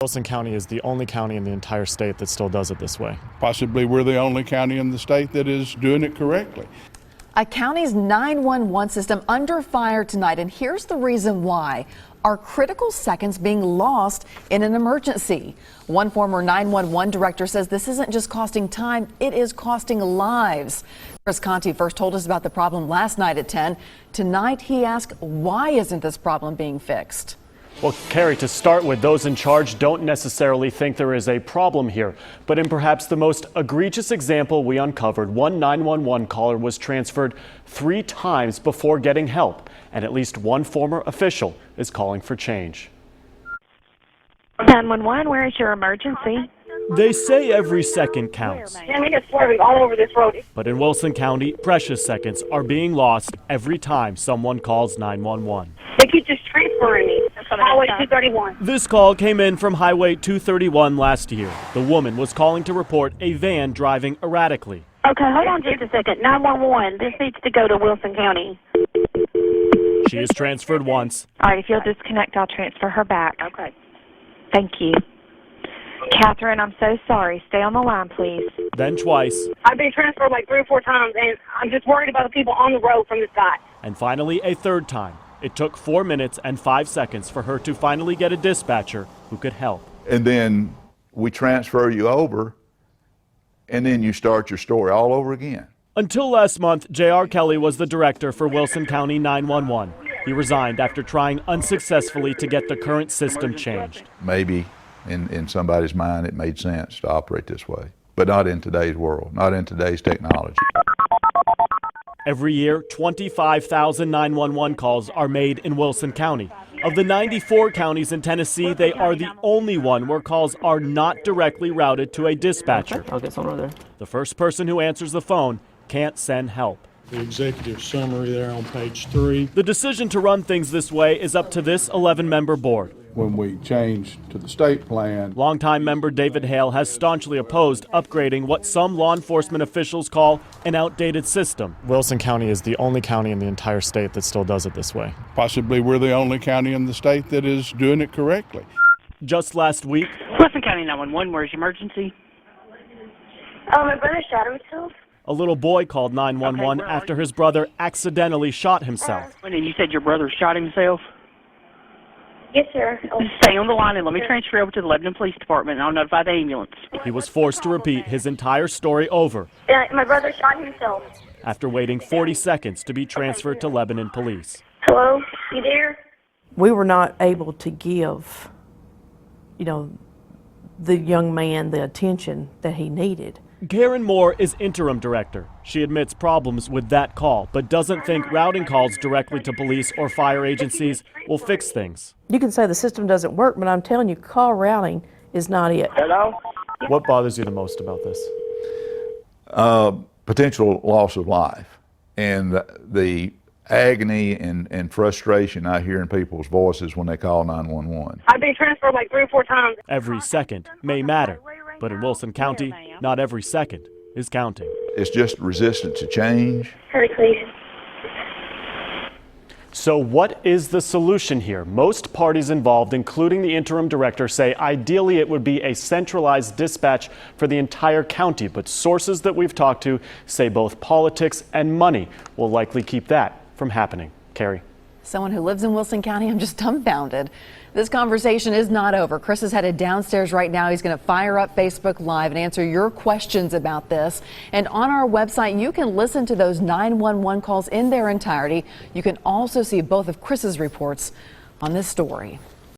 Wilson County is the only county in the entire state that still does it this way. Possibly we're the only county in the state that is doing it correctly. A county's 911 system under fire tonight, and here's the reason why. Are critical seconds being lost in an emergency? One former 911 director says this isn't just costing time, it is costing lives. Chris Conti first told us about the problem last night at 10. Tonight he asked, why isn't this problem being fixed? Well, Carrie, to start with, those in charge don't necessarily think there is a problem here. But in perhaps the most egregious example we uncovered, one 911 caller was transferred 3 times before getting help. And at least one former official is calling for change. 911, where is your emergency? They say every second counts. Man, we get swerving all over this road. But in Wilson County, precious seconds are being lost every time someone calls 911. They keep just transferring me. Highway 231. This call came in from Highway 231 last year. The woman was calling to report a van driving erratically. Okay, hold on just a second. 911, this needs to go to Wilson County. She is transferred once. All right, if you'll disconnect, I'll transfer her back. Okay. Thank you. Catherine, I'm so sorry. Stay on the line, please. Then twice. I've been transferred like 3 or 4 times, and I'm just worried about the people on the road from this guy. And finally, a third time. It took 4 minutes and 5 seconds for her to finally get a dispatcher who could help. And then we transfer you over, and then you start your story all over again. Until last month, J.R. Kelly was the director for Wilson County 911. He resigned after trying unsuccessfully to get the current system changed. Maybe in somebody's mind it made sense to operate this way, but not in today's world, not in today's technology. Every year, 25,000 911 calls are made in Wilson County. Of the 94 counties in Tennessee, they are the only one where calls are not directly routed to a dispatcher. I'll get someone over there. The first person who answers the phone can't send help. The executive summary there on page 3. The decision to run things this way is up to this 11-member board. When we changed to the state plan, Longtime member David Hale has staunchly opposed upgrading what some law enforcement officials call an outdated system. Wilson County is the only county in the entire state that still does it this way. possibly we're the only county in the state that is doing it correctly. Just last week, Wilson County 911, where's your emergency? My brother shot himself. a little boy called 911 Okay, where are after his brother accidentally shot himself. And you said your brother shot himself? Yes, sir. Stay on the line and let me transfer over to the Lebanon Police Department, and I'll notify the ambulance. He was forced to repeat his entire story over My brother shot himself. after waiting 40 seconds to be transferred to Lebanon Police. Hello? You there? We were not able to give, the young man the attention that he needed. Karen Moore is interim director. She admits problems with that call, but doesn't think routing calls directly to police or fire agencies will fix things. You can say the system doesn't work, but I'm telling you, call routing is not it. Hello? What bothers you the most about this? Potential loss of life and the agony and frustration I hear in people's voices when they call 911. I've been transferred like 3 or 4 times. Every second may matter, but in Wilson County, not every second is counting. It's just resistant to change. Hurry, please. So what is the solution here? Most parties involved, including the interim director, say ideally it would be a centralized dispatch for the entire county, but sources that we've talked to say both politics and money will likely keep that from happening. Carrie. Someone who lives in Wilson County, I'm just dumbfounded. This conversation is not over. Chris is headed downstairs right now. He's going to fire up Facebook Live and answer your questions about this. And on our website, you can listen to those 911 calls in their entirety. You can also see both of Chris's reports on this story.